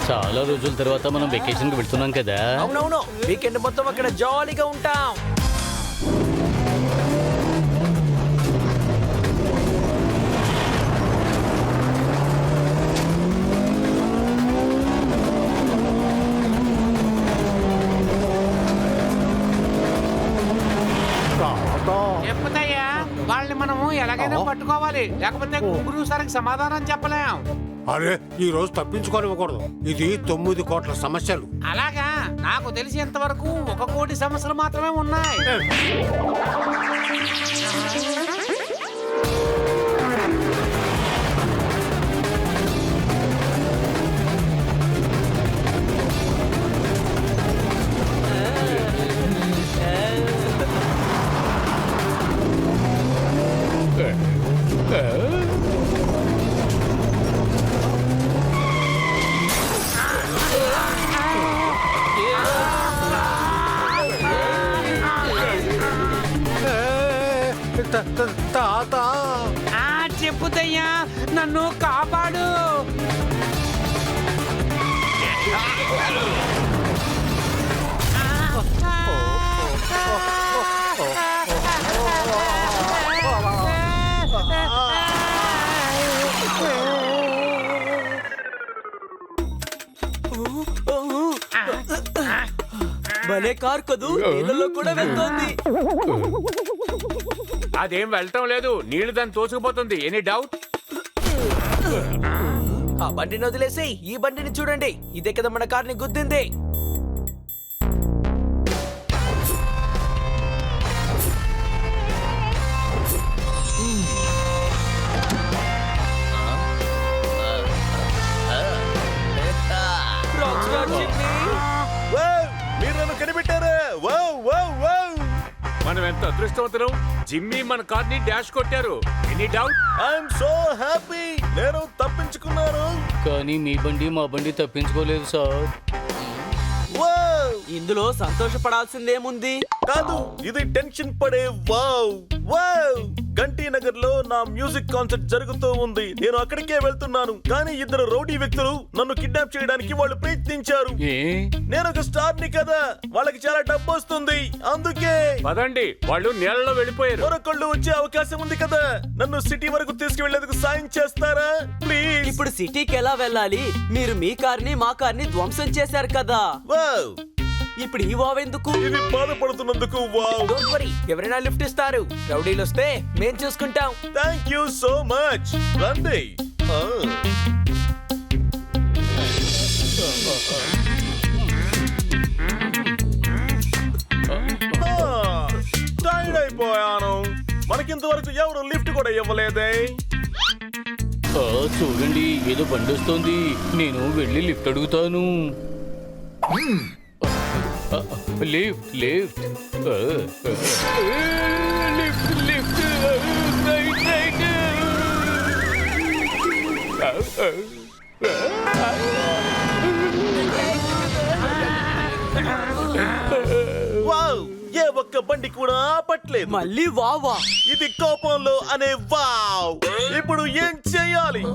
చాలా రోజుల తర్వాత మనం వెకేషన్ కి వెళ్తున్నాం కదా. అవునవును, వీకెండ్ మొత్తం అక్కడ జాలీగా ఉంటాం. చెప్పుతాయ్యా, వాళ్ళని మనము ఎలాగైనా పట్టుకోవాలి, లేకపోతే గుంగురు సరికి సమాధానం చెప్పలేం. అరే ఈ రోజు తప్పించుకోనివ్వకూడదు. ఇది 9 కోట్ల సమస్యలు. అలాగా, నాకు తెలిసినంత వరకు 1 కోటి సమస్యలు మాత్రమే ఉన్నాయి. తాత చెప్పుతయ్యా, నన్ను కాపాడు. భలే కార్ కదూ, నీళ్ళలో కూడా వెళ్తోంది. అదేం వెళ్ళటం లేదు, నీళ్లు దాన్ని తోసుకుపోతుంది. Any doubt? ఆ బండిని వదిలేసి ఈ బండిని చూడండి, ఇదే కదా మన కార్ని గుద్దింది. మీరు నన్ను కనిపెట్టారా? Wow wow wow! మనం ఎంత అదృష్టవంతులం, జిమ్మీ మన కార్ ని డాష్ కొట్టారు. Any doubt? I'm so happy, నేను తప్పించుకున్నాను. కానీ మీ బండి మా బండి తప్పించుకోలేదు సార్. వావ్! ఇందులో సంతోషపడాల్సిందేముంది? కాదు, ఇది టెన్షన్ పడే వావ్ వావ్! గంటీ నగర్ లో నా మ్యూజిక్ కాన్సర్ట్ జరుగుతూ ఉంది. నేను అక్కడికే వెళ్తున్నాను. కానీ 2 రౌడీ వ్యక్తులు నన్ను కిడ్నాప్ చేయడానికి వాళ్ళు ప్రయత్నించారు. ఏ నేను ఒక స్టార్ ని కదా, వాళ్ళకి చాలా డబ్బు వస్తుంది. అందుకే పదండి, వాళ్ళు నీళ్ళలో వెళ్ళిపోయారు. మరొకళ్ళు వచ్చే అవకాశం ఉంది కదా. నన్ను సిటీ వరకు తీసుకువెళ్లేందుకు సాయం చేస్తారా ప్లీజ్? ఇప్పుడు సిటీకి ఎలా వెళ్ళాలి? మీరు మీ కార్ని మా కార్ని ధ్వంసం చేశారు కదా. వావ్! ఇప్పుడు ఈ వావ్ ఎందుకు? ఇది బాధపడుతున్నందుకు వావ్! డోంట్ వరీ, ఎవరైనా లిఫ్ట్ ఇస్తారు. రౌడీలు వస్తే మేం చూసుకుంటాం. Thank you so much. రండి. టైర్డ్ అయిపోయాను. మనకింతవరకు ఎవరు లిఫ్ట్ కూడా ఇవ్వలేదే. చూడండి, ఏదో బండి వస్తోంది. నేను వెళ్ళి లిఫ్ట్ అడుగుతాను. Lift lift lift lift right right. Wow! ఏ ఒక్క బండి కూడా ఆపట్లేదు. మళ్ళీ వావా? ఇది కోపంలో అనే వావ్! ఇప్పుడు ఏం చేయాలి?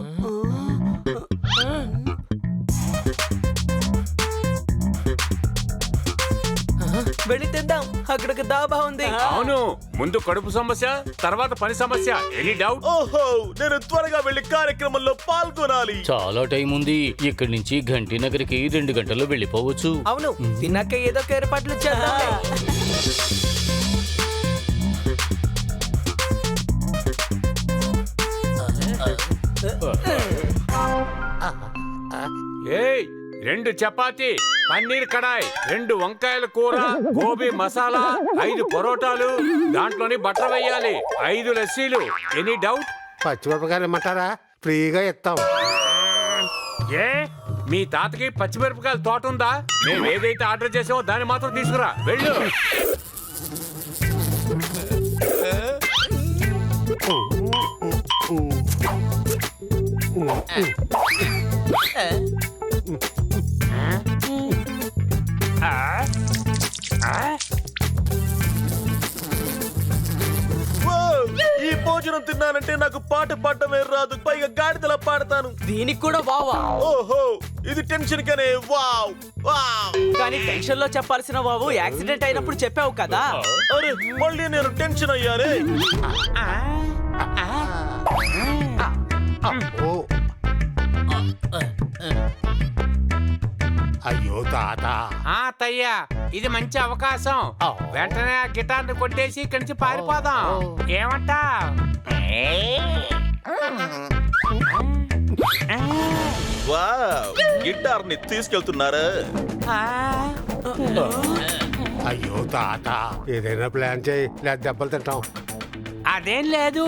వెళ్ళి తిందాం, అక్కడ ఒక దాబా ఉంది. అవును, ముందు కడుపు సమస్య, తర్వాత పని సమస్య. Any doubt? ఓహో, నేను త్వరగా వెళ్లి కార్యక్రమంలో పాల్గొనాలి. చాలా టైం ఉంది. ఇక్కడి నుంచి ఘంటీ నగర్కి 2 గంటల్లో వెళ్ళిపోవచ్చు. అవును, తిన్నాక ఏదో ఒక ఏర్పాట్లు చేద్దాం. ఏయ్, 2 చపాతీ, పన్నీర్ కడాయ్, 2 వంకాయల కూర, గోబీ మసాలా, 5 పరోటాలు, దాంట్లోని బటర్ వేయాలి, 5 లస్సీలు. Any doubt? పచ్చిమిరపకాయలు ఇమ్మంటారా? ఫ్రీగా ఇస్తాం. ఏ, మీ తాతకి పచ్చిమిరపకాయల తోట ఉందా? మేము ఏదైతే ఆర్డర్ చేసామో దాన్ని మాత్రం తీసుకురా. వెళ్ళు. ఈ భోజనం అన్నం తిన్నానంటే నాకు పాట పాడటమే రాదు, పైగా గాడిదలా పాడతాను. దీనికి కూడా వావా? ఓహో, ఇది టెన్షన్ కనే వావ్ వావ్. కానీ టెన్షన్ లో చెప్పాల్సిన వావు యాక్సిడెంట్ అయినప్పుడు చెప్పావు కదా. అరే మళ్ళీ నేను టెన్షన్ అయ్యానే. ఓ. అయ్యో తాత. తయ్యా, ఇది మంచి అవకాశం. వెంటనే ఆ గిటార్ ని కొట్టేసి ఇక్కడి నుంచి పారిపోదాం. ఏమంటా? వావ్, గిటార్ ని తీసుకెళ్తున్నారా? అయ్యో తాత, ఏదైనా ప్లాన్ చేయి, లేదా దెబ్బలు తింటాం. అదేం లేదు,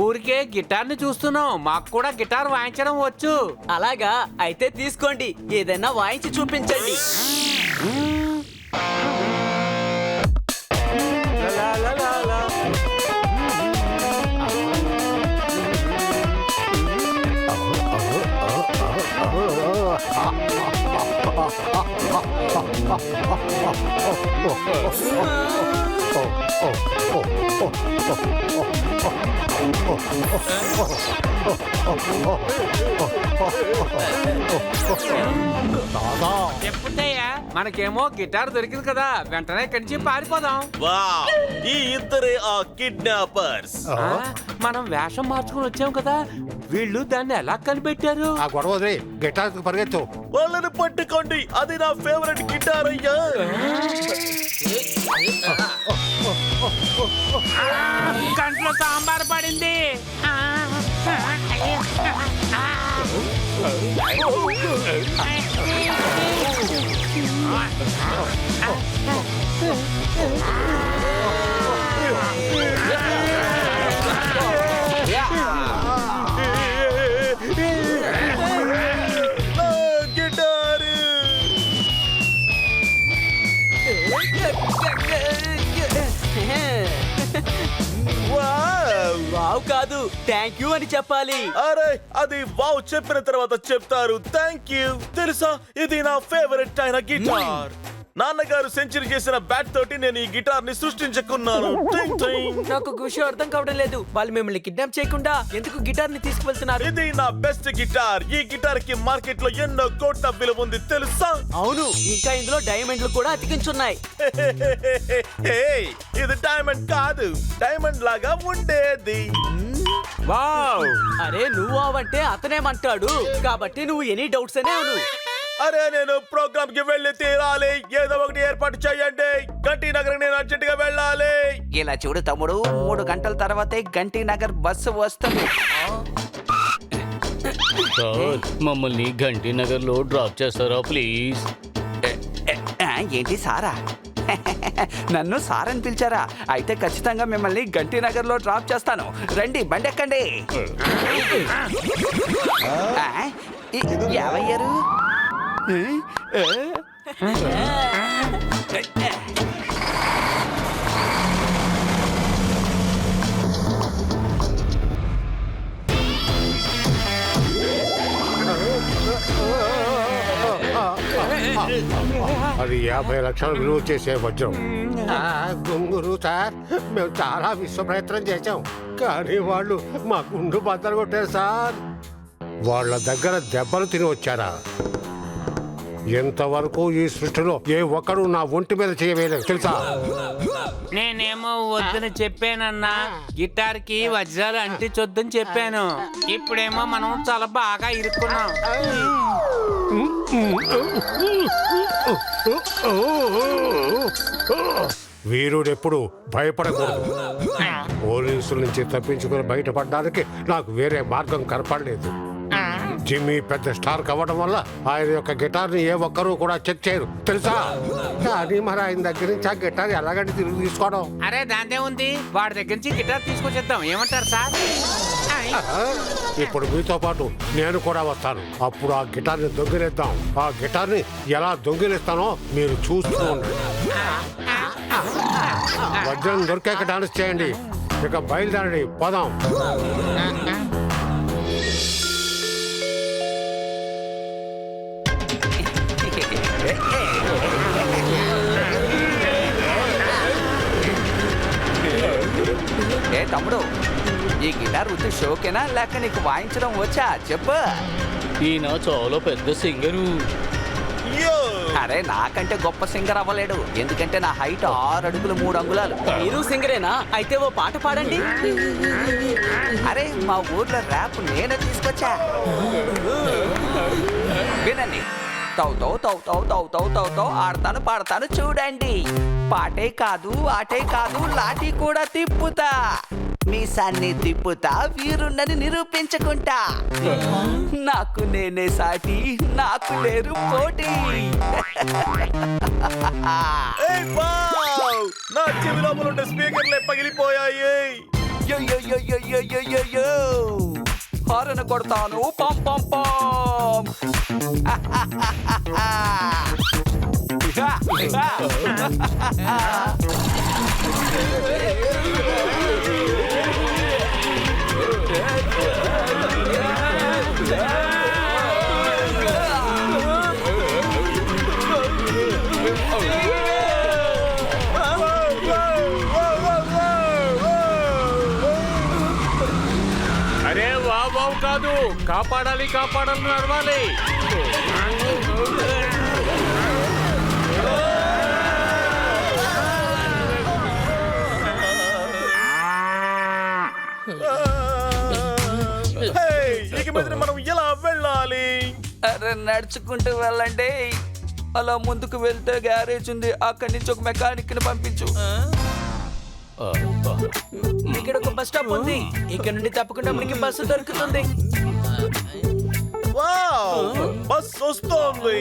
ఊరికే గిటార్ ని చూస్తున్నాం. మాకు కూడా గిటార్ వాయించడం వచ్చు. అలాగా? అయితే తీసుకోండి, ఏదైనా వాయించి చూపించండి. చెప్పుతాయా, మనకేమో గిటార్ దొరికింది కదా, వెంటనే ఇక్కడి నుంచి పారిపోదాం. వావ్, ఈ ఇద్దరే ఆ కిడ్నాపర్స్. మనం వేషం మార్చుకుని వచ్చాం కదా, వీళ్ళు దాన్ని ఎలా కనిపెట్టారు? ఆ గొడవ వదిలి గిటార్ పరిగెత్తు. వాళ్ళని పట్టుకోండి, అది నా ఫేవరెట్ గిటార్ అయ్యా. కంట్లో సాంబార్ పడింది. గిటార్ వావ్ కాదు, థ్యాంక్ యూ అని చెప్పాలి. అరే అది వావ్ చెప్పిన తర్వాత చెప్తారు థ్యాంక్ యూ. తెలుసా, ఇది నా ఫేవరెట్ అయిన గిటార్. నాన్నగారు సెంచరీ చేసిన బ్యాట్ తోటి నేను ఈ గిటార్ ని సృష్టించుకున్నాను. టింగ్ టింగ్. నాకు ఒక విషయం అర్థం కావడం లేదు, వాళ్ళు మిమ్మల్ని కిడ్నాప్ చేయకుండా ఎందుకు గిటార్ ని తీసుకువెళ్తున్నారు? ఇది నా బెస్ట్ గిటార్. ఈ గిటార్ కి మార్కెట్ లో ఎన్నో కోట్ల విలువ ఉంది తెలుసా? అవును, ఇంకా ఇందులో డైమండ్లు కూడా అతికించున్నాయి. ఏయ్, ఇది డైమండ్ కాదు, డైమండ్ లాగా ఉండేది. వావ్, అరే నువ్వు అవంటే అతనేమంటాడు, కాబట్టి నువ్వు ఎనీ డౌట్స్ అనే అను. అరే నేను ప్రోగ్రామ్ కి వెళ్ళి తీరాలి, ఏదో ఒకటి ఏర్పాటు చేయండి. గంటీ నగర్ నేను అర్జెంట్ గా వెళ్ళాలి. ఇలా చూడు తమ్ముడు, 3 గంటల తర్వాతే గంటీ నగర్ బస్సు వస్తుంది. సార్, మమ్మల్ని ఘంటీ నగర్ లో డ్రాప్ చేస్తారా ప్లీజ్? ఏంటి సారా? నన్ను సార్ అని పిలిచారా? అయితే ఖచ్చితంగా మిమ్మల్ని గంటీ నగర్ లో డ్రాప్ చేస్తాను. రండి, బండి ఎక్కండి. ఏమయ్యారు? అది 50 లక్షలు విలువ చేసే వజ్రం. గుంగురు సార్, మేము చాలా విశ్వ ప్రయత్నం చేశాం, కానీ వాళ్ళు మా గుండు బద్దలు కొట్టారు సార్. వాళ్ళ దగ్గర దెబ్బలు తిని వచ్చారా? ఎంతవరకు ఈ సృష్టిలో ఏ ఒక్కడు నా ఒంటి మీద చేయవేయలేదు తెలుసా? నేనేమో వద్దని చెప్పానన్నా, గిటార్ కి వజ్రాలు అంటించొద్దని చెప్పాను. ఇప్పుడేమో మనం చాలా బాగా ఇరుక్కున్నాం. వీరుడెప్పుడు భయపడకూడదు. పోలీసుల నుంచి తప్పించుకుని బయటపడడానికి నాకు వేరే మార్గం కనపడలేదు. జిమ్మీ పెద్ద స్టార్ కావడం వల్ల ఆయన యొక్క గిటార్ ని ఏ ఒక్కరూ కూడా చెక్ చేయరు తెలుసా? కానీ మరి ఆయన దగ్గర నుంచి ఆ గిటార్ ఎలాగంటే తిరిగి తీసుకోవడం? అరే దాందే ఉంది, వాడి దగ్గర నుంచి గిటార్ తీసుకొచ్చేద్దాం. ఏమంటారు సార్? ఇప్పుడు మీతో పాటు నేను కూడా వస్తాను. అప్పుడు ఆ గిటార్ ని దొంగిలిద్దాం. ఆ గిటార్ ని ఎలా దొంగిలిస్తానో మీరు చూస్తూ ఉండండి. వజ్రం దొరికాక డాన్స్ చేయండి. ఇక బయలుదేరండి, పోదాం. ఏ తమ్ముడు, ఈ గిటార్ ఉత్తి షోకేనా లేక నీకు వాయించడం వచ్చా చెప్పు. ఈయన చాలా పెద్ద సింగరు. యో అరే నాకంటే గొప్ప సింగర్ అవ్వలేడు, ఎందుకంటే నా హైట్ 6 అడుగులు 3 అంగుళాలు. మీరు సింగరేనా? అయితే ఓ పాట పాడండి. అరే మా ఊర్లో ర్యాప్ నేనే తీసుకొచ్చా, వినండి. తౌ తౌ తౌ తౌ తౌ తౌ తౌ తౌ ఆడతాను పాడతాను చూడండి. పాటే కాదు ఆటే కాదు లాఠీ కూడా తిప్పుతా, మీసాన్ని తిప్పుతా, వీరున్నని నిరూపించుకుంటా. నాకు నేనే సాటి, నాకు లేరు పోటీ. ఏయ్ వావ్! నా చెవి లోపల ఉండే స్పీకర్లే పగిలిపోయాయి. యో యో యో యో యో యో యో యో హారన్ కొడతాను పం పం పం. అరే వావ్ కాదు, కాపాడాలి కాపాడాలని అరవాలి. హేయ్, ఇక మీద మనం ఎలా వెళ్ళాలి? అరే నడుచుకుంటూ వెళ్ళండి, అలా ముందుకు వెళ్తే గ్యారేజ్ ఉంది, అక్కడి నుంచి ఒక మెకానిక్ ని పంపించు. ఇక్కడ ఒక బస్ స్టాప్ ఉంది, ఇక్కడ నుండి తప్పకుండా మనకి బస్సు దొరుకుతుంది. వావ్! బస్ వస్తోంది.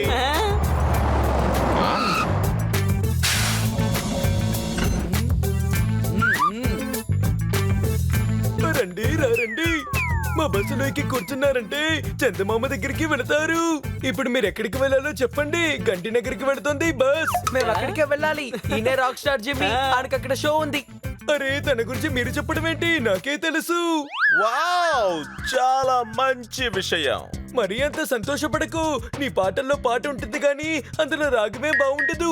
రండి రండి, మా బస్సులోకి కూర్చున్నారంటే చందమామ దగ్గరికి వెళతారు. ఇప్పుడు మీరు ఎక్కడికి వెళ్ళాలో చెప్పండి. గంటి నగర్కి వెళుతుంది బస్. మేము అక్కడికే వెళ్ళాలి. ఈయనే రాక్ స్టార్ జిమ్మి, ఆయనకి అక్కడ షో ఉంది. అరే తన గురించి మీరు చెప్పడం ఏంటి? నాకే తెలుసు. వావ్, చాలా మంచి విషయం. మరి అంత సంతోషపడకు, నీ పాటల్లో పాట ఉంటుంది గాని అందులో రాగమే బాగుండదు.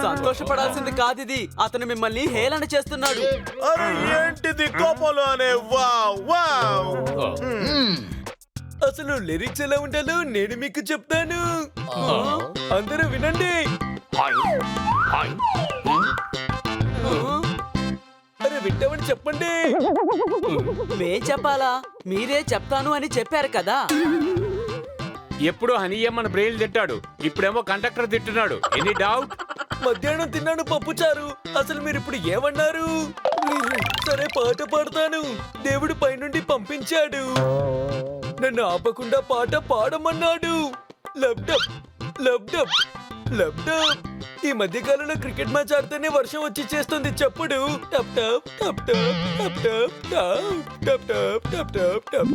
సంతోషపడాల్సింది కాదిది, అతను మిమ్మల్ని హేళన చేస్తున్నాడు. అరే ఏంటిది కోపంలో అనే? Wow wow. అసలు లిరిక్స్ ఎలా ఉండాలో నేను మీకు చెప్తాను, అందరూ వినండి. అరే వింటామని చెప్పండి. మేం చెప్పాలా? మీరే చెప్తాను అని చెప్పారు కదా. ఎప్పుడు హనీయమ్మని బ్రెయిన్ తిట్టాడు, ఇప్పుడేమో కండక్టర్ తిట్టున్నాడు. Any doubt? మధ్యాహ్నం తిన్నాను పప్పుచారు. అసలు మీరు ఇప్పుడు ఏమన్నారు? సరే పాట పాడతాను. దేవుడు పైనుండి పంపించాడు, నన్ను ఆపకుండా పాట పాడమన్నాడు. లబ్డబ్ లబ్డబ్ లబ్డబ్. ఈ మధ్య కాలంలో క్రికెట్ మ్యాచ్ ఆడితేనే వర్షం వచ్చి చేస్తుంది చప్పుడు. టప్ టప్ టప్ టప్ టప్ టప్ టప్ టప్ టప్ టప్ టప్ టప్.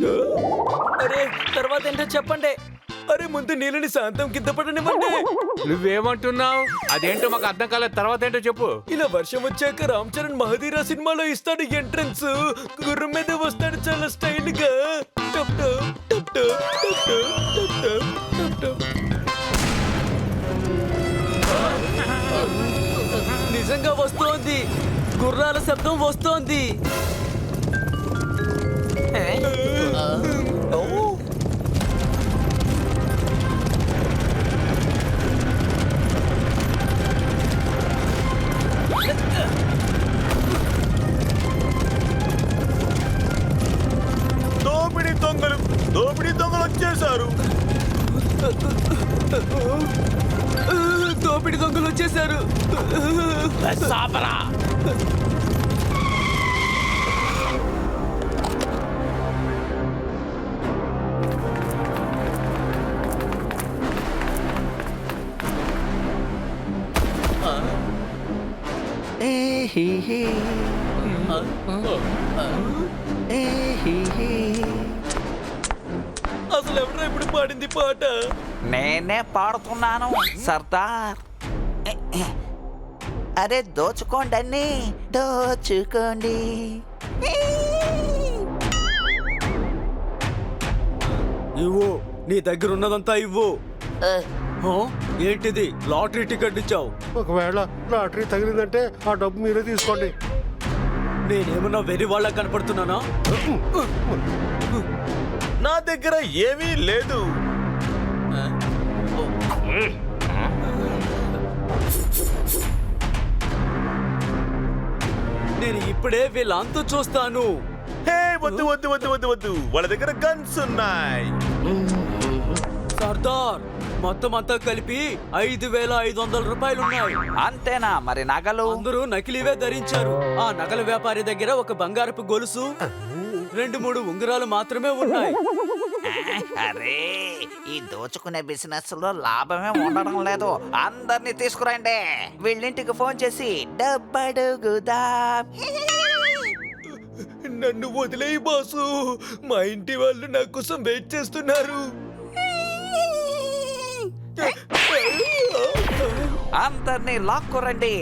అరే తర్వాత ఏంటో చెప్పండి. అరే ముందు నీళ్ళని శాంతం కింద పడనివ్వండి. నువ్వేమంటున్నావు? అదేంటో మాకు అర్థం కాలేదు. తర్వాత ఏంటో చెప్పు. ఇలా వర్షం వచ్చాక రామ్ చరణ్ మహదీరా సినిమాలో ఇస్తాడు ఎంట్రన్స్. గుర్రం మీద వస్తాడు చాలా స్టైల్ గా. టప్ టప్ టప్ టప్ టప్ టప్ టప్ టప్ టప్. నిజంగా వస్తోంది, గుర్రాల శబ్దం వస్తోంది. దోపిడీ దొంగలు వచ్చేసారు. దోపిడి దొంగలు వచ్చేసారు. అసలు ఎవరా ఇప్పుడు పాడింది పాట? నేనే పాడుతున్నాను సర్దార్. అరే దోచుకోండి అన్ని దోచుకోండి. ఇవ్వు, నీ దగ్గర ఉన్నదంతా ఇవ్వు. ఏంటిది? లాటరీ టికెట్ ఇచ్చావు. ఒకవేళ లాటరీ తగిలిందంటే ఆ డబ్బు మీరే తీసుకోండి. నేనేమన్నా వెర్రి వాళ్ళ కనపడుతున్నానా? నా దగ్గర ఏమీ లేదు. నేను ఇప్పుడే వీళ్ళంతా చూస్తాను. హే, వద్దు వద్దు వద్దు వద్దు వద్దు, వాళ్ళ దగ్గర గన్స్ ఉన్నాయి. సర్దార్, మొత్తం అంతా కలిపి 5,500 రూపాయలున్నాయి. అంతేనా? మరి నగలు? అందరూ నకిలీవే ధరించారు. ఆ నగల వ్యాపారి దగ్గర ఒక బంగారపు గొలుసు, 2-3 ఉంగరాలు మాత్రమే ఉన్నాయి. అరే, ఈ దోచుకునే బిజినెస్ లో లాభమే ఉండడం లేదు. అందరినీ తీసుకురండి. వీళ్ళింటికి ఫోన్ చేసి డబ్బడుగుదాం. నన్ను వదిలేయి బాసు, మా ఇంటి వాళ్ళు నా కోసం వెయిట్ చేస్తున్నారు. అందరినీ లాక్కురండి.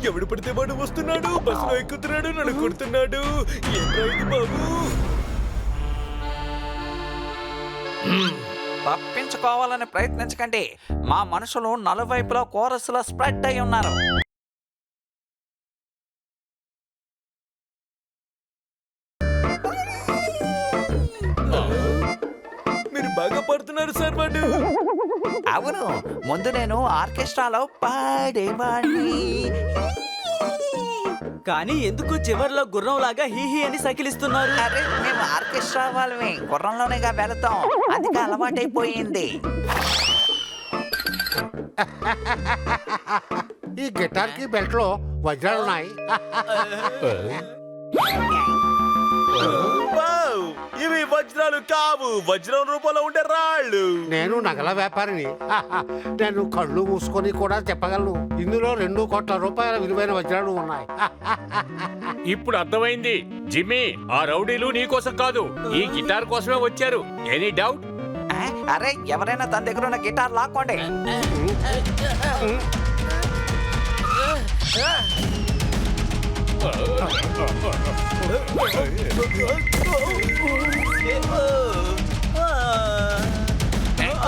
ఎవడు పడితే వాడు వస్తున్నాడు, బస్సులో ఎక్కుతున్నాడు, నన్ను కొడుతున్నాడు. ఏంట్రా ఇది బాబు? తప్పించుకోవాలని ప్రయత్నించకండి. మా మనుషులు నలువైపులా కోరసులో స్ప్రెడ్ అయి ఉన్నారు. మీరు బాగా పడుతున్నారు సార్. వాడు అవును, ముందు నేను ఆర్కెస్ట్రాలో పాడేవాణ్ణి. కానీ ఎందుకు చివర్లో గుర్రంలాగా హీహీ అని సకిలిస్తున్నారు? అరే, మేము ఆర్కెస్ట్రా వాళ్ళమే, గుర్రంలోనేగా వెళతాం, అందుకే అలవాటైపోయింది. ఈ గిటార్ కి బెల్ట్ లో వజ్రాలున్నాయి. వావ్, ఇవి వజ్రాలు కావు, వజ్రం రూపంలో ఉండే రాళ్ళు. నేను నగల వ్యాపారిని. నేను కళ్ళు మూసుకొని కూడా చెప్పగలను. ఇందులో 2 కోట్ల రూపాయల విలువైన వజ్రాలు ఉన్నాయి. ఇప్పుడు అర్థమైంది. జిమ్మీ, ఆ రౌడీలు నీ కోసం కాదు, ఈ గిటార్ కోసమే వచ్చారు. Any doubt? అరే, ఎవరైనా తన దగ్గర ఉన్న గిటార్ లాక్కోండి.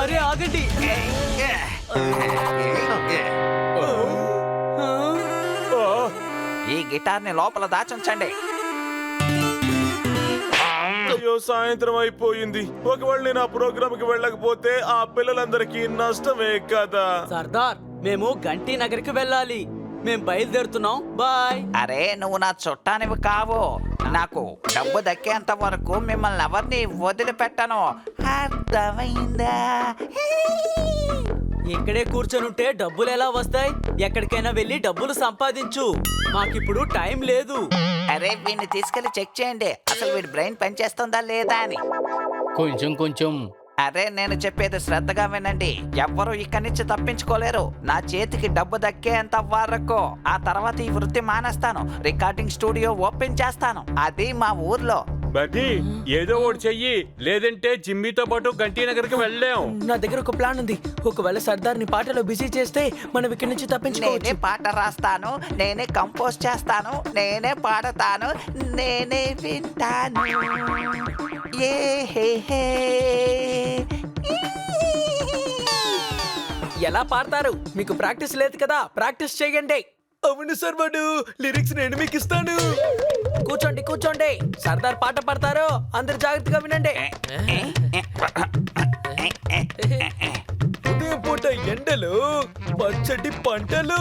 అరే ఆగండి. ఈ గిటార్ని లోపల దాచుంచండి. అయ్యో, సాయంత్రం అయిపోయింది. ఒకవేళ నేను ఆ ప్రోగ్రామ్ కి వెళ్ళకపోతే ఆ పిల్లలందరికీ నష్టమే కదా. సర్దార్, మేము గంటి నగర్కి వెళ్ళాలి. మేము బయలుదేరుతున్నాం. బాయ్. అరే, నువ్వు నా చుట్టానివి కావు. నాకు డబ్బు దక్కేంత వరకు మిమ్మల్ని ఎవరిని వదిలిపెట్టను. అర్థమైందా? ఇక్కడే కూర్చొనుంటే డబ్బులు ఎలా వస్తాయి? ఎక్కడికైనా వెళ్ళి డబ్బులు సంపాదించు. మాకిప్పుడు టైం లేదు. అరే, వీడిని తీసుకెళ్లి చెక్ చేయండి, అసలు వీడి బ్రెయిన్ పనిచేస్తుందా లేదా అని. కొంచెం కొంచెం. అరే, నేను చెప్పేది శ్రద్ధగా వినండి. ఎవ్వరూ ఇక్కడి నుంచి తప్పించుకోలేరు. నా చేతికి డబ్బు దక్కేంత వరకు. ఆ తర్వాత ఈ వృత్తి మానేస్తాను. రికార్డింగ్ స్టూడియో ఓపెన్ చేస్తాను, అది మా ఊర్లో. బడ్డీ, ఏదో ఒకటి చెయ్యి, లేదంటే జిమ్మీతో పాటు గంటీనగర్కి వెళ్ళాం. నా దగ్గర ఒక ప్లాన్ ఉంది. ఒకవేళ సర్దార్ని పాటలో బిజీ చేస్తే మనం ఇక్కడి నుంచి నేనే తప్పించుకోవచ్చు. పాట రాస్తాను, నేనే కంపోజ్ చేస్తాను, నేనే పాడతాను, నేనే వింటాను. ఏ హే హే. ఎలా పాడతారు? మీకు ప్రాక్టీస్ లేదు కదా, ప్రాక్టీస్ చేయండి. అవును సార్, వాడు లిరిక్స్ నేను మీకు ఇస్తాను. కూర్చోండి కూర్చోండి, సర్దార్ పాట పాడతారు, అందరు జాగ్రత్తగా వినండి. ఉదయం పూట ఎండలు, పచ్చటి పంటలు,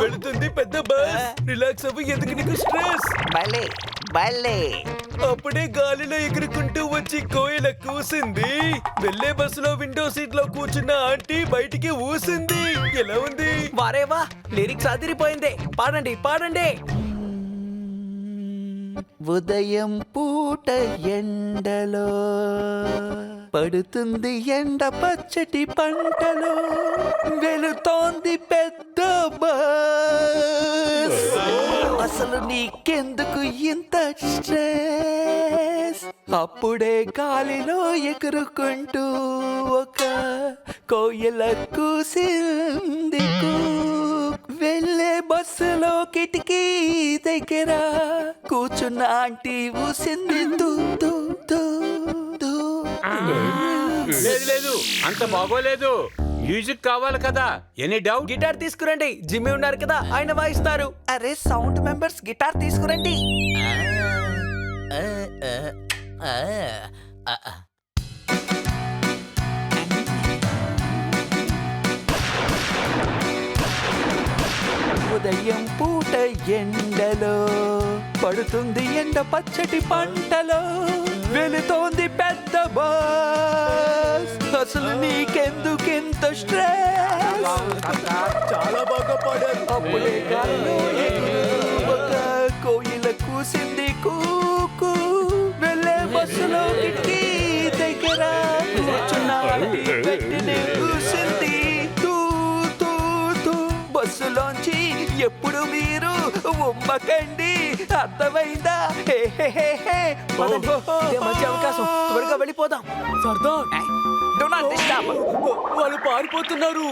వెళుతుంది పెద్ద బస్. రిలాక్స్ అవ్వు, ఎందుకు నీకు స్ట్రెస్? భలే భలే. అప్పుడే గాలిలో ఎగురుకుంటూ వచ్చి కోయిల కూసింది. వెళ్ళే బస్సులో విండో సీట్ లో కూర్చున్న ఆంటీ బయటికి ఊసింది. ఎలా ఉంది? వారేవా, లిరిక్స్ అదిరిపోయింది. పాడండి పాడండి. ఉదయం పూట ఎండలో పడుతుంది ఎండ, పచ్చటి పంటలో వెళుతోంది పెద్ద బస్. అసలు నీకెందుకు ఇంత స్ట్రెస్? అప్పుడే గాలిలో ఎగురుకుంటూ ఒక కోయిల కూసింది. వెళ్ళే బస్సులో కిటికీ దగ్గర కూర్చున్న ఆంటీ ఊసింది. దూ దూ దూ దూ. లేదు లేదు, అంత బాగోలేదు. మ్యూజిక్ కావాలి కదా, ఎనీ డౌట్? గిటార్ తీసుకురండి, జిమ్మి ఉన్నారు కదా ఆయన వాయిస్తారు. అరే సౌండ్ మెంబర్స్ గిటార్ తీసుకురండి. ఉదయం పూట ఎండలో పడుతుంది ఎండ పచ్చటి పంటలో వెళుతోంది పెద్ద బాస్. అసలు నీకెందుకింత స్ట్రెస్? చాలా బాగా పాడారు. అప్పుడే గాల్లో ఎగురుతూ ఒక కోయిల కూసింది కూకు. వెళ్ళే బస్సులో కిటికీ దగ్గర కూర్చున్న ఆంటీ గట్టినే కూసింది తూ తూ తూ. బస్సులోంచి ఎప్పుడు మీరు ఉమ్మకండి, అర్థమైందా? హే హే హే హే. పదండి, ఇదే మంచి అవకాశం, త్వరగా వెళ్ళిపోదాం. Sardar, Do not disturb. వాళ్ళు పారిపోతున్నారు.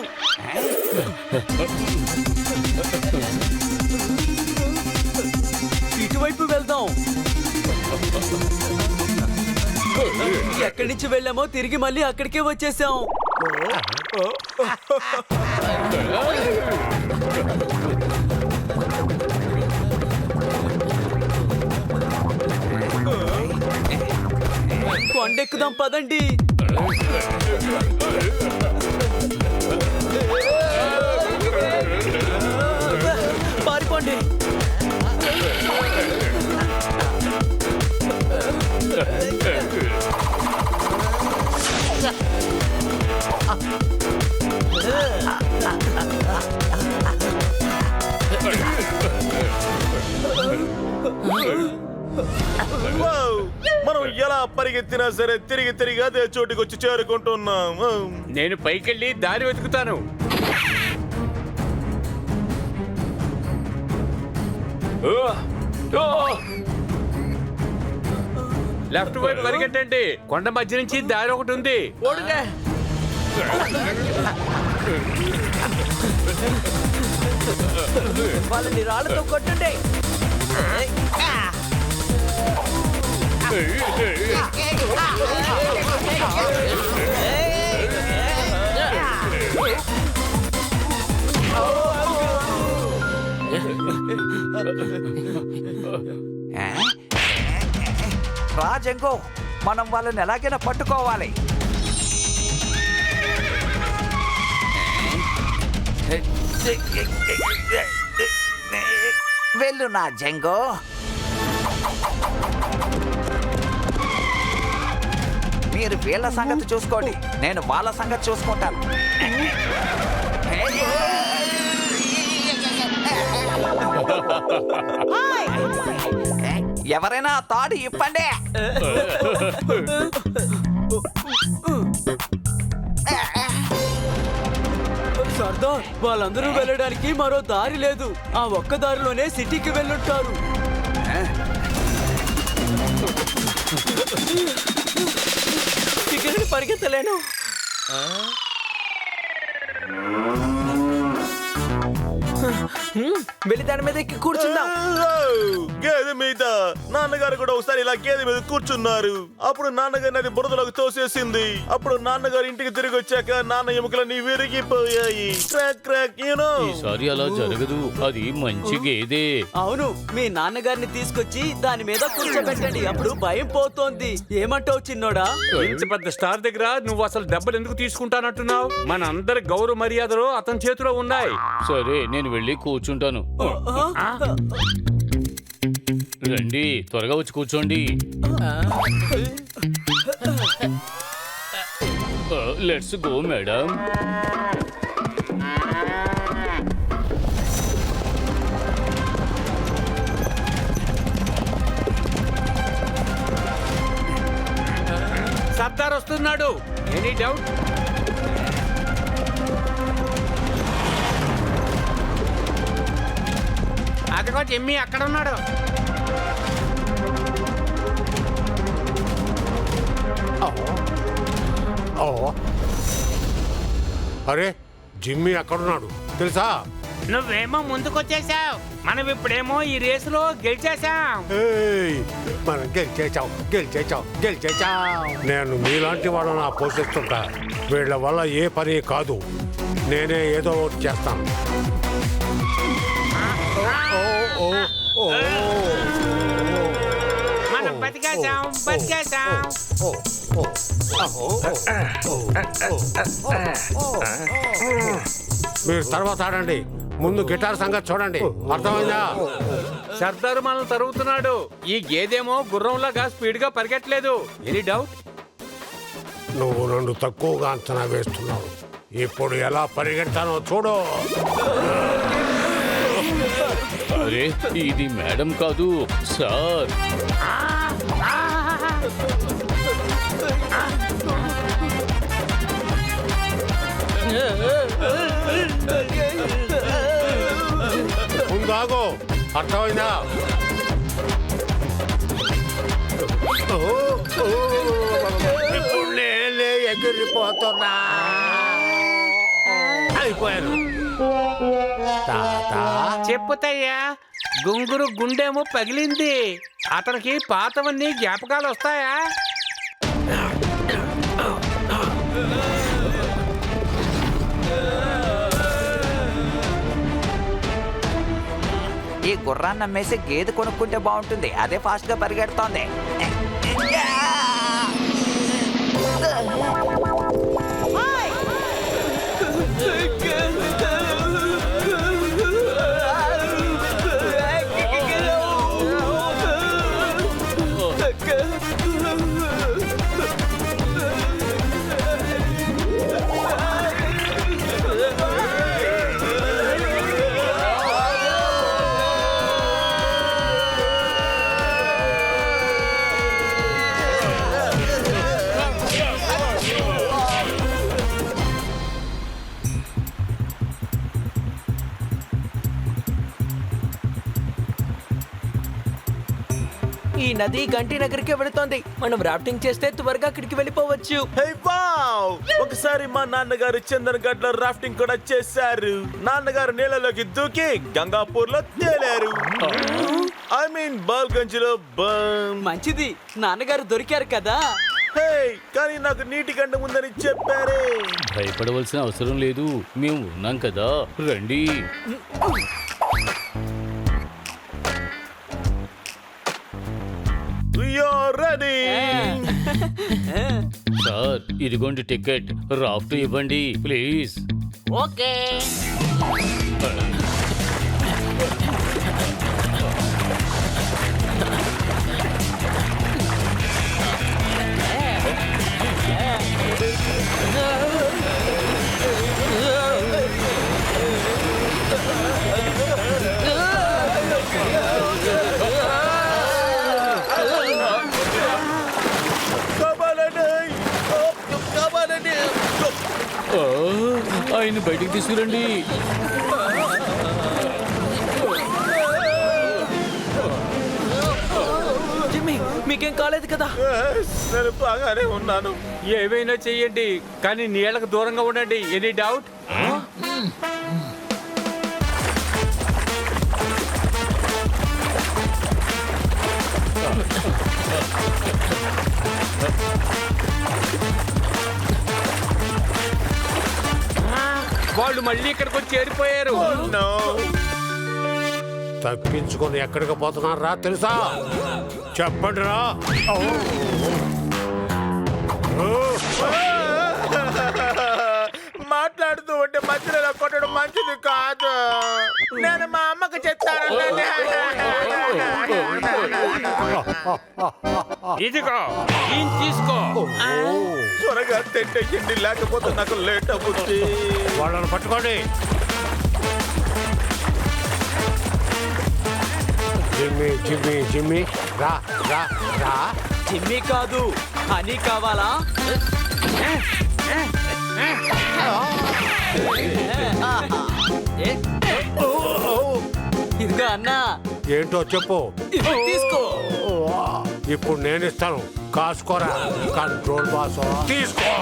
ఇటువైపు వెళ్దాం. ఎక్కడి నుంచి వెళ్ళామో తిరిగి మళ్ళీ అక్కడికే వచ్చేసాం. కొండెక్కుదాం పదండి. పారిపోండి. వావ్! మనం ఎలా పరిగెత్తినా సరే తిరిగి తిరిగి అదే చోటుకి వచ్చి చేరుకుంటున్నాం. నేను పైకెళ్ళి దారి వెతుకుతాను. లెఫ్ట్ వైపు పరిగెట్టండి, కొండ మధ్య నుంచి దారి ఒకటి ఉంది. ఓడుగా. వాళ్ళని రాళ్ళతో కొట్టండి. రాజంగో, మనం వాళ్ళని ఎలాగైనా పట్టుకోవాలి. వెళ్ళు నా జంగో. మీరు వీళ్ళ సంగతి చూసుకోండి, నేను వాళ్ళ సంగతి చూసుకుంటాను. ఎవరైనా తాడు ఇప్పండి. సర్దార్, వాళ్ళందరూ వెళ్ళడానికి మరో దారి లేదు. ఆ ఒక్క దారిలోనే సిటీకి వెళ్ళుంటారు. ఇక్కడికి పరిగెత్తలేను. వెళ్ళి దాని మీద ఎక్కి కూర్చుందాం. గేదె మీద నాన్నగారు కూడా ఒకసారి ఇలా గేదె మీద కూర్చున్నారు. అప్పుడు నాన్నగారిని అది బురదలోకి తోసేసింది. అప్పుడు నాన్నగారు ఇంటికి తిరిగి వచ్చాక నాన్న ఎముకలన్నీ విరిగిపోయాయి. క్రాక్ క్రాక్, ఈసారి అలా జరగదు, అది మంచి గేదే. అవును, మీ నాన్నగారిని తీసుకొచ్చి దాని మీద కూర్చోబెట్టండి, అప్పుడు భయం పోతోంది. ఏమంటావు చిన్నోడా? ఇంత పెద్ద స్టార్ దగ్గర నువ్వు అసలు దెబ్బలు ఎందుకు తీసుకుంటానంటున్నావు? మన అందరి గౌరవ మర్యాదలు అతని చేతిలో ఉన్నాయి. సరే, నేను వెళ్ళి కూర్చుంటాను. రండి, త్వరగా వచ్చి కూర్చోండి. Let's go madam. సర్దార్ వస్తున్నాడు, ఎనీ డౌట్? అదిగో జిమ్మి అక్కడ ఉన్నాడు. అరే జిమ్మి అక్కడున్నాడు తెలుసా? నువ్వేమో ముందుకొచ్చేసావు. మనం ఇప్పుడేమో ఈ రేసులో గెలిచేసాం. ఏయ్, మనం గెలిచేచాం. నేను మీలాంటి వాళ్ళని పోషిస్తుంటా. వీళ్ళ వల్ల ఏ పని కాదు. నేనే ఏదో ఒకటి చేస్తాను. మనం బతికేసాం. మీరు తర్వాత ఆడండి. ముందు గిటార్ సంగతి చూడండి. అర్థమైందా? సర్దారు మనం తరుగుతున్నాడు. ఈ గేదేమో గుర్రంలాగా స్పీడ్ గా పరిగెట్టలేదు. Any doubt? నువ్వు నన్ను తక్కువగా అంచనా వేస్తున్నావు. ఇప్పుడు ఎలా పరిగెడతానో చూడు. అరే ఇది మేడం కాదు సార్. ముందాగో. అర్థమైందా? ఇప్పుడు నేనే ఎగిరిపోతున్నా. అయిపోయాను. తాతా, చెప్పుతయ్యా, గుంగురు గుండేమో పగిలింది. అతనికి పాతవన్నీ జ్ఞాపకాలు వస్తాయా? ఈ గుర్రాన్ని అమ్మేసి గేదె కొనుక్కుంటే బాగుంటుంది. అదే ఫాస్ట్ గా పరిగెడుతోంది. ఈ నది గంటి నగర్కే వెళుతోంది. మనం రాఫ్టింగ్ చేస్తే త్వరగా అక్కడికి వెళ్ళిపోవచ్చు. హే వావ్! ఒకసారి మా నాన్నగారు చందన్ గఢ్ లో రాఫ్టింగ్ కూడా చేశారు. నాన్నగారు నీళ్ళలోకి దూకి గంగాపూర్ లో తేలారు. ఐ మీన్ బాల్గంజ్ లో మంచిది, నాన్నగారు దొరికారు కదా. హే, కానీ నాకు నీటి గండం ఉందని చెప్పారే. భయపడవలసిన అవసరం లేదు, మేము ఉన్నాం కదా. రండి. రెడీ. సార్ ఇదిగోండి టికెట్. రాఫ్ట్ ఇవ్వండి ప్లీజ్. ఓకే. ఆయన బయటికి తీసుకురండి. జిమ్మీ, మీకేం కాలేదు కదా? నేను బాగానే ఉన్నాను. ఏవైనా చెయ్యండి, కానీ నీళ్ళకు దూరంగా ఉండండి. Any doubt? వాళ్ళు మళ్ళీ ఇక్కడికి వచ్చి చేరిపోయారు. తప్పించుకొని ఎక్కడికి పోతున్నారా తెలుసా? చెప్పండి రా. మాట్లాడుతూ ఉంటే మధ్యలో కొట్టడం మంచిది కాదు. నేను మా అమ్మకి చెప్తాను. ఇదిగో ఈయన తీసుకో. త్వరగా తెంటేయండి, లేకపోతే నాకు లేట్ అవుతుంది. వాళ్ళని పట్టుకోండి. జిమ్మి జిమ్మి జిమ్మి రా రా రా. జిమ్మీ కాదు, హనీ కావాలా? ఇదిగా అన్నా, ఏంటో చెప్పు. ఇది తీసుకో. ఇప్పుడు నేను ఇస్తాను, కాసుకోరా. కంట్రోల్ బాస్ తీసుకో.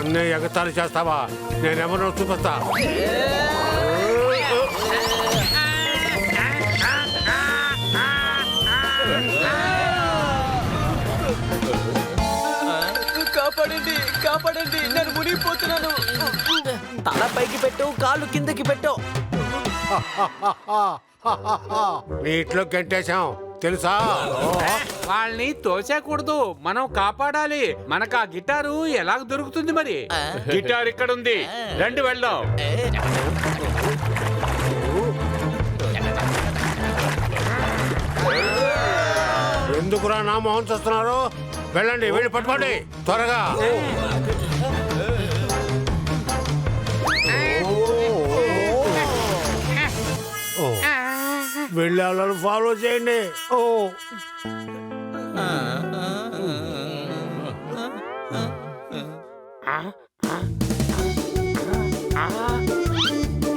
నన్నే ఎగతాళి చేస్తావా? నేనెవరో చూపిస్తా. కాపాడండి కాపాడండి, నేను మునిగిపోతున్నాను. తల పైకి పెట్టు, కాళ్ళు కిందకి పెట్టు. నీటిలో గంటేశాం తెలుసా? వాళ్ళని తోసేకూడదు, మనం కాపాడాలి. మనకు ఆ గిటారు ఎలాగ దొరుకుతుంది మరి? గిటార్ ఇక్కడ ఉంది, రండి వెళ్దాం. ఎందుకురా నా మొహం చూస్తున్నారు? వెళ్ళండి, వెళ్ళి పట్టుకోండి త్వరగా. వెళ్ళి వాళ్ళని ఫాలో చేయండి. ఓ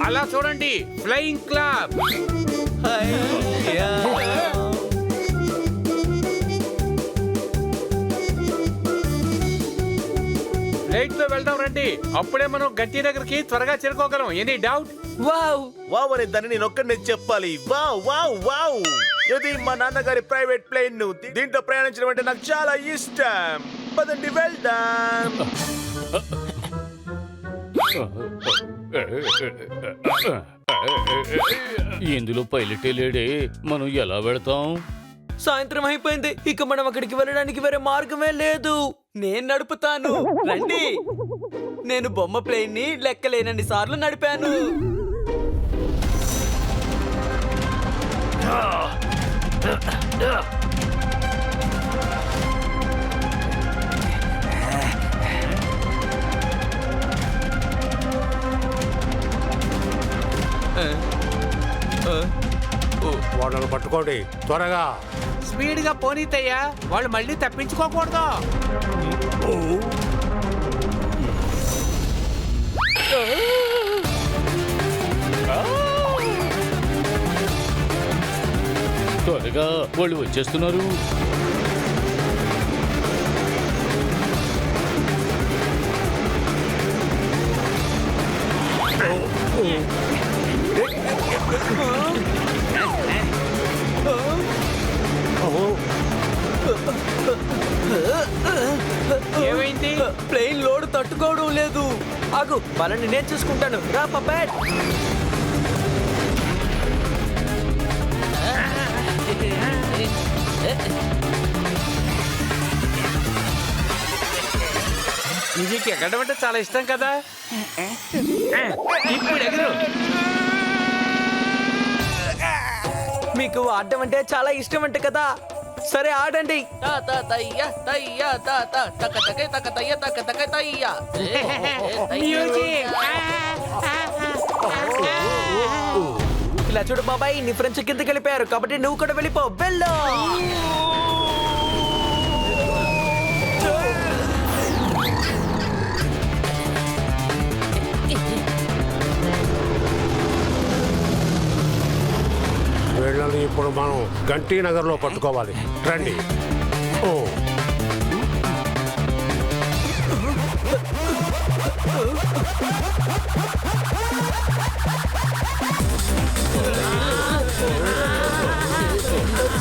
అలా చూడండి, ఫ్లయింగ్ క్లబ్. లైట్ లో వెళ్దాం రండి, అప్పుడే మనం గట్టి దగ్గరికి త్వరగా చేరుకోగలం. Any doubt? వావ్, వావ్ అనే దాన్ని నేను ఒక్కడనే చెప్పాలి. Wow wow wow! ఇది మా నాన్నగారి ప్రైవేట్ ప్లేన్. దీంట్లో ప్రయాణించడం అంటే నాకు చాలా ఇష్టం. పదండి వెళ్దాం. ఇందులో పైలటే లేడే, మనం ఎలా వెళతాం? సాయంత్రం అయిపోయింది, ఇక మనం అక్కడికి వెళ్ళడానికి వేరే మార్గమే లేదు. నేను నడుపుతాను, రండి. నేను బొమ్మ ప్లేన్ ని లెక్కలేనన్ని సార్లు నడిపాను. వాళ్ళని పట్టుకోండి త్వరగా. స్పీడ్ గా పోనీతయ్యా, వాళ్ళు మళ్ళీ తప్పించుకోకూడదు. త్వరగా, వాళ్ళు వచ్చేస్తున్నారు. ఏమైంది? ప్లేన్ లోడ్ తట్టుకోవడం లేదు. ఆగు, వాళ్ళని నేను చూసుకుంటాను. రా పప్పెట్. నీకు ఎగరడం అంటే చాలా ఇష్టం కదా, ఇప్పుడు ఎగరు. మీకు ఆడడం అంటే చాలా ఇష్టం అంటే కదా, సరే ఆడండి. ఇలా చూడు బాబాయ్, నీ ఫ్రెండ్స్ కిందకి వెళ్ళిపోయారు కాబట్టి నువ్వు కూడా వెళ్ళిపో. వెళ్ళు. వీళ్ళని ఇప్పుడు మనం గంటీ నగర్లో పట్టుకోవాలి. రండి. ఓ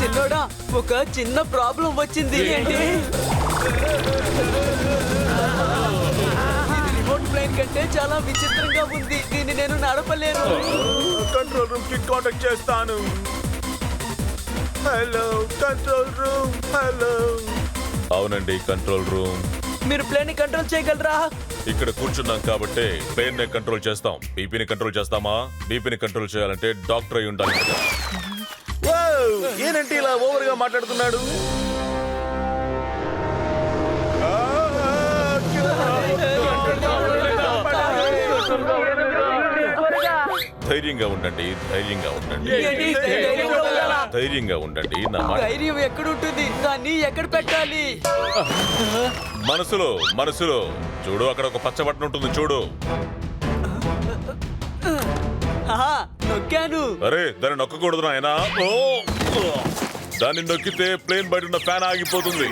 చిన్నోడా, ఒక చిన్న ప్రాబ్లం వచ్చింది. ఏంటి? ఇది రిమోట్ ప్లేన్ కంటే చాలా విచిత్రంగా ఉంది. దీన్ని నేను నడపలేను. కంట్రోల్ రూమ్ కి కాంటాక్ట్ చేస్తాను. Hello control room. హలో. అవునండి, కంట్రోల్ రూమ్. మీరు ప్లేన్ ని కంట్రోల్ చేయగలరా? ఇక్కడ కూర్చున్నాం కాబట్టి ప్లేన్ ని కంట్రోల్ చేస్తాం. బీపీని కంట్రోల్ చేస్తామా? బీపీని కంట్రోల్ చేయాలంటే డాక్టర్ అయి ఉండాలి కదా. ఏంటంటే ఇలా ఓవర్ గా మాట్లాడుతున్నాడు? ధైర్యంగా ఉండండి, ధైర్యంగా ఉండండి, ధైర్యంగా ఉండండి. నా మాట ధైర్యం ఎక్కడుంటుంది? దాన్ని ఎక్కడ పెట్టాలి? మనసులో మనసులో చూడు, అక్కడ ఒక పచ్చ బటన్ ఉంటుంది చూడు. ఆహా, నొక్కాను. అరే, దాన్ని నొక్కకూడదు నాయనా. దాన్ని నొక్కితే ప్లేన్ బయట ఉన్న ఫ్యాన్ ఆగిపోతుంది.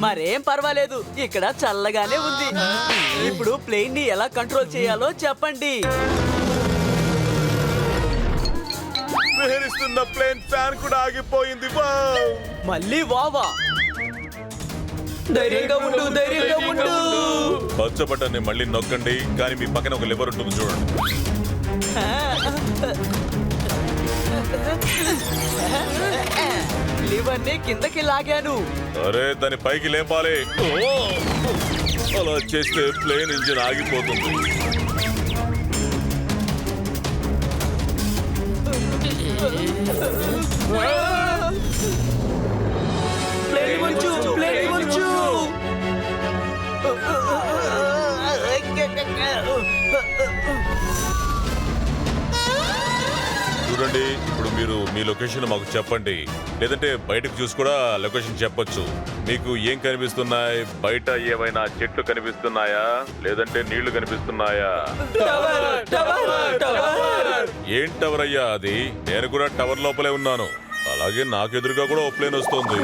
మరేం పర్వాలేదు, ఇక్కడ చల్లగానే ఉంది. ఇప్పుడు ప్లేన్ ని ఎలా కంట్రోల్ చేయాలో చెప్పండి. విహరిస్తున్న ప్లేన్ ఫ్యాన్ కూడా ఆగిపోయింది. వావ్! మళ్ళీ వావా. ధైర్యంగా ఉండు, ధైర్యంగా ఉండు. పచ్చ బటన్ని మళ్ళీ నొక్కండి, కానీ మీ పక్కన ఒక లివర్ ఉంటుంది చూడండి. లివర్ ని కిందకి లాగాను. అరే దాన్ని పైకి లేపాలి. అలా చేస్తే ప్లేన్ ఇంజిన్ ఆగిపోతుంది. ప్లేన్ వంచు, ప్లేన్ వంచు. చూడండి, ఇప్పుడు మీరు మీ లొకేషన్ మాకు చెప్పండి, లేదంటే బయటకు చూసి కూడా లొకేషన్ చెప్పొచ్చు. మీకు ఏం కనిపిస్తున్నాయి? బయట ఏమైనా చెట్లు కనిపిస్తున్నాయా, లేదంటే నీళ్లు కనిపిస్తున్నాయా? ఏం టవర్ అయ్యా అది? నేను కూడా టవర్ లోపలే ఉన్నాను. అలాగే నాకు ఎదురుగా కూడా ఓ ప్లేన్ వస్తుంది.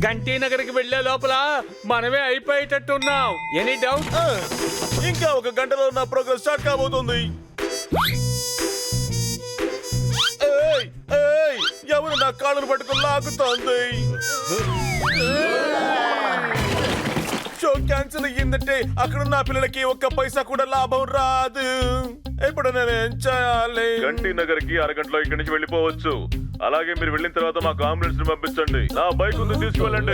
గంటీ నగర్కి వెళ్లే లోపల మనమే అయిపోయేటట్టున్నాం. Any doubt? ఇంకా ఒక గంటలో నా ప్రోగ్రెస్ స్టార్ట్ కాబోతుంది. ఏయ్, ఏయ్, ఎవరు నా కాళ్ళను పట్టుకుని లాగుతోంది? షో క్యాన్సిల్ అయ్యిందంటే అక్కడ నా పిల్లలకి ఒక్క పైసా కూడా లాభం రాదు. ఇప్పుడు నేనేం చేయాలి? గంటీ నగర్ కి అరగంటలో ఇక్కడి నుంచి వెళ్ళిపోవచ్చు. అలాగే మీరు వెళ్ళిన తర్వాత మాకు అంబులెన్స్ ని పంపించండి. నా బైక్ ఉంది, తీసుకువెళ్ళండి.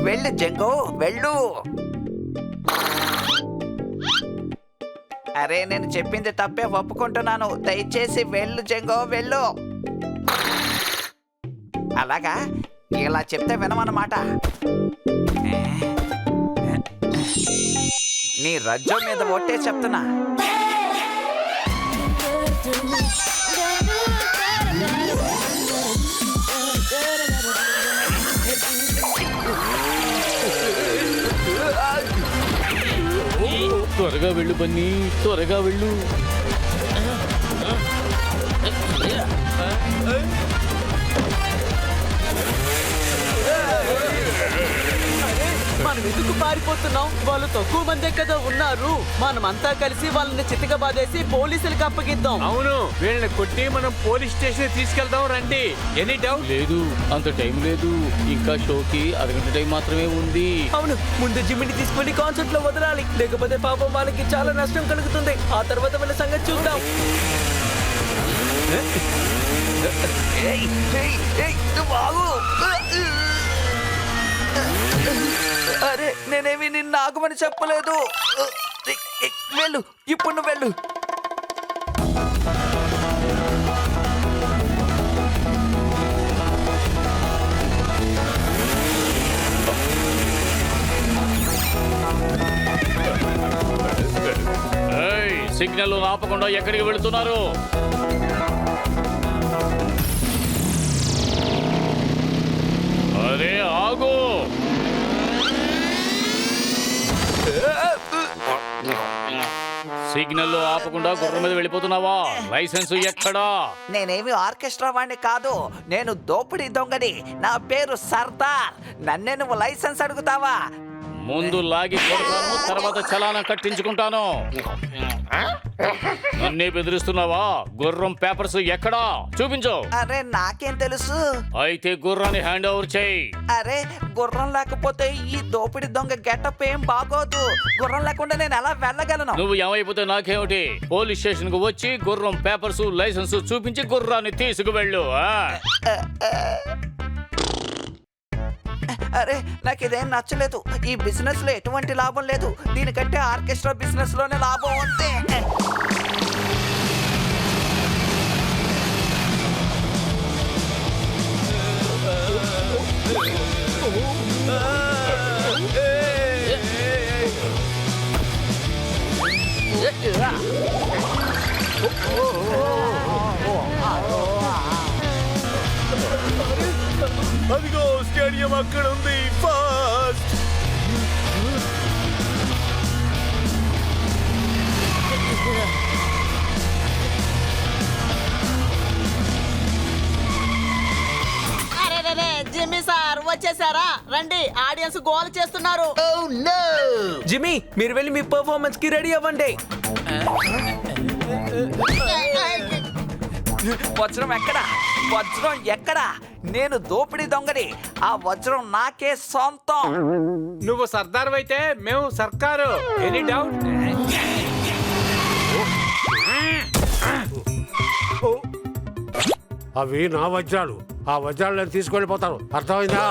వెళ్ళు జంగు, వెళ్ళు. అరే నేను చెప్పింది తప్పే ఒప్పుకుంటున్నాను. దయచేసి వెళ్ళు జంగో, వెళ్ళు. అలాగా, ఇలా చెప్తే వినమన్నమాట. నీ రజ్జో మీద ఒట్టే చెప్తున్నా. త్వరగా వెళ్ళు బన్నీ, త్వరగా వెళ్ళు. మనం ఎందుకు పారిపోతున్నాం? వాళ్ళు తక్కువ మందే కదా ఉన్నారు. మనమంతా కలిసి వాళ్ళని చిత్తగా బాధేసి పోలీసులకు అప్పగిద్దాం. అవును, వీళ్ళని కొట్టి మనం పోలీస్ స్టేషన్ తీసుకెళ్దాం రండి. Any doubt? లేదు, అంత టైం లేదు. ఇంకా షోకి అరగంట టైం మాత్రమే ఉంది. అవును, ముందు జిమ్మిని తీసుకుని కాన్సర్ట్ లో వదలాలి, లేకపోతే పాపం వాళ్ళకి చాలా నష్టం కలుగుతుంది. ఆ తర్వాత వాళ్ళ సంగతి చూద్దాం. ఏయ్, ఏయ్, ఏయ్, నువ్వు ఆగు. అరే నేనేమి నిన్ను ఆగమని చెప్పలేదు. వెళ్ళు, ఇప్పుడు నువ్వు వెళ్ళు. సిగ్నల్ ఆపకుండా ఎక్కడికి వెళుతున్నారు? అరే ఆగు! సిగ్నల్ ఆపకుండా గుర్రం మీద వెళ్ళిపోతున్నావా? లైసెన్స్ ఎక్కడా? నేనేమి ఆర్కెస్ట్రా వాడిని కాదు, నేను దోపిడీ దొంగని. నా పేరు సర్దార్. నన్నే నువ్వు లైసెన్స్ అడుగుతావా? ముందు లాగి కొడతాను, తర్వాత చలానా కట్టించుకుంటాను. నన్నే బెదిరిస్తున్నావా? గుర్రం పేపర్స్ ఎక్కడా? చూపించు. అరే నాకేం తెలుసు? అయితే గుర్రాన్ని హ్యాండ్ ఓవర్ చేయి. అరే గుర్రం లేకపోతే ఈ దోపిడీ దొంగ గెటప్ ఏం బాగోదు. గుర్రం లేకుండా నేను ఎలా వెళ్ళగలను? నువ్వు ఏమైపోతే నాకేమిటి? పోలీస్ స్టేషన్ కు వచ్చి గుర్రం పేపర్స్, లైసెన్స్ చూపించి గుర్రాన్ని తీసుకువెళ్ళు. అరే నాకు ఇదేం నచ్చలేదు. ఈ బిజినెస్ లో ఎటువంటి లాభం లేదు. దీనికంటే ఆర్కెస్ట్రా బిజినెస్ లోనే లాభం ఉంది. అదిగో స్టేడియం అక్కడ ఉంది. ఫాస్ట్! అరే జిమ్మీ సార్ వచ్చేసారా? రండి, ఆడియన్స్ గోల్ చేస్తున్నారు. జిమ్మీ, మీరు వెళ్ళి మీ పర్ఫార్మెన్స్ కి రెడీ అవ్వండి. వజ్రం ఎక్కడా? వజ్రం ఎక్కడా? నేను దోపిడీ దొంగని. ఆ వజ్రం నాకే సొంతం. నువ్వు సర్దార్ అయితే మేము సర్కారు. Any doubt? అవి నా వజ్రాలు. ఆ వజ్రాలు నేను తీసుకెళ్ళిపోతాను. అర్థమైందా?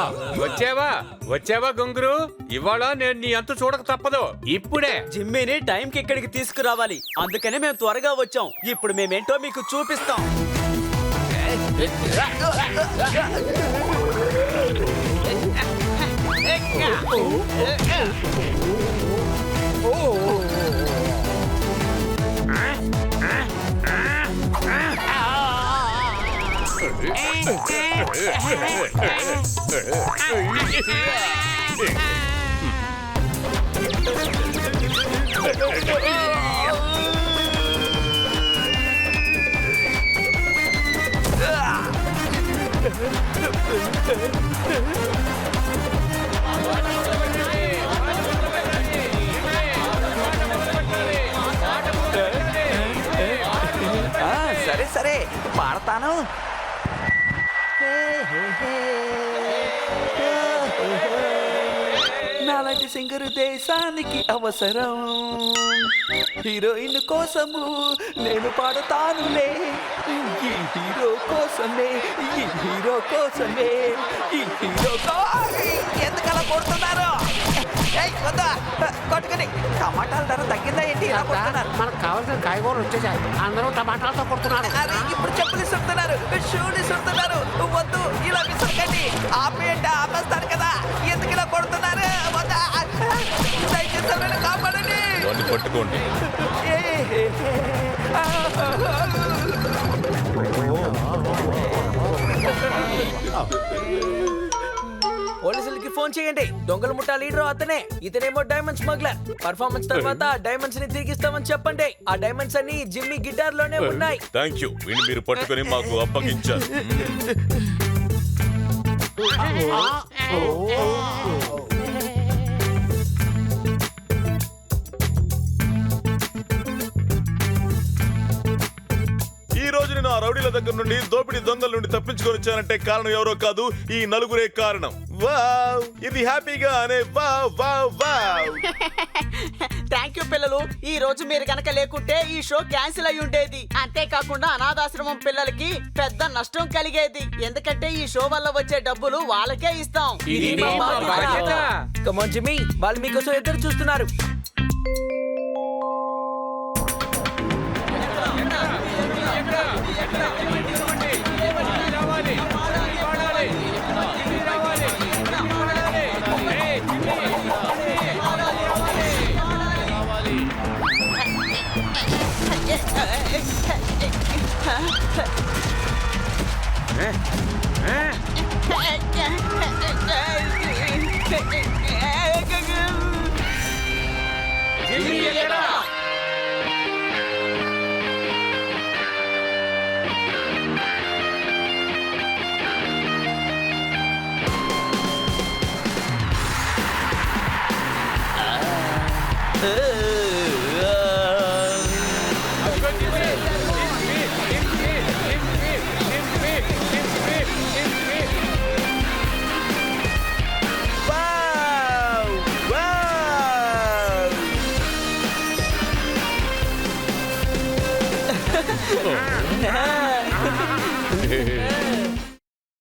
వచ్చావా గొంగురు? ఇవాళ నేను నీ అంతు చూడక తప్పదు. ఇప్పుడే జిమ్మీని టైంకి ఇక్కడికి తీసుకురావాలి. అందుకనే మేము త్వరగా వచ్చాం. ఇప్పుడు మేమేంటో మీకు చూపిస్తాం. సరే సరే పాడతాను. నాలాంటి సింగరు దేశానికి అవసరం. హీరోయిన్ కోసము నేను పాడతానులే. ఈ హీరో కోసమే, ఈ హీరో కోసమే, ఈ హీరో. ఎందుకలా కొడుతున్నారు? కొట్టుకుని టమాటాల ధర తగ్గిందా ఏంటి? ఇలా కొడుతున్నారు. మనకు కావాల్సిన కాయగూరలు వచ్చేసాయి. అందరూ టమాటాలతో కొడుతున్నారు. అరే ఇప్పుడు చెప్పులు ఇస్తున్నారు, షూలు ఇస్తున్నారు. వద్దు, ఇలా విసరకండి. ఆపేయండి, ఆపేస్తారు కదా. ఎందుకు ఇలా కొడుతున్నారు? వద్దా, దయచేసి నన్ను కాపాడండి. వాడిని పట్టుకోండి. పోలీసులకి ఫోన్ చేయండి. దొంగల ముఠా లీడర్ అతనే. ఇతనేమో డైమండ్ స్మగ్లర్. పర్ఫార్మెన్స్ తర్వాత డైమండ్స్ ని తిరిగిస్తామని చెప్పండి. ఆ డైమండ్స్ అన్ని జిమ్మీ గిటార్ లోనే ఉన్నాయి. Thank you. వీడిని మీరు పట్టుకొని మాకు అప్పగించారు. ఈ రోజు నేను ఆ రౌడీల దగ్గర నుండి, దోపిడీ దొంగల నుండి తప్పించుకొని వచ్చానంటే కారణం ఎవరో కాదు, ఈ నలుగురే కారణం. వావ్, ఇది హ్యాపీగా అనే wow wow wow. Thank you పిల్లలు. ఈ రోజు మీరు కనుక లేకుంటే ఈ షో క్యాన్సిల్ అయి ఉండేది. అంతేకాకుండా అనాథాశ్రమం పిల్లలకి పెద్ద నష్టం కలిగేది. ఎందుకంటే ఈ షో వల్ల వచ్చే డబ్బులు వాళ్ళకే ఇస్తాం. ఇది మా బాధ్యత. కమ్ ఆన్ జిమ్మీ, వాళ్ళు మీకోసం ఎదురు చూస్తున్నారు.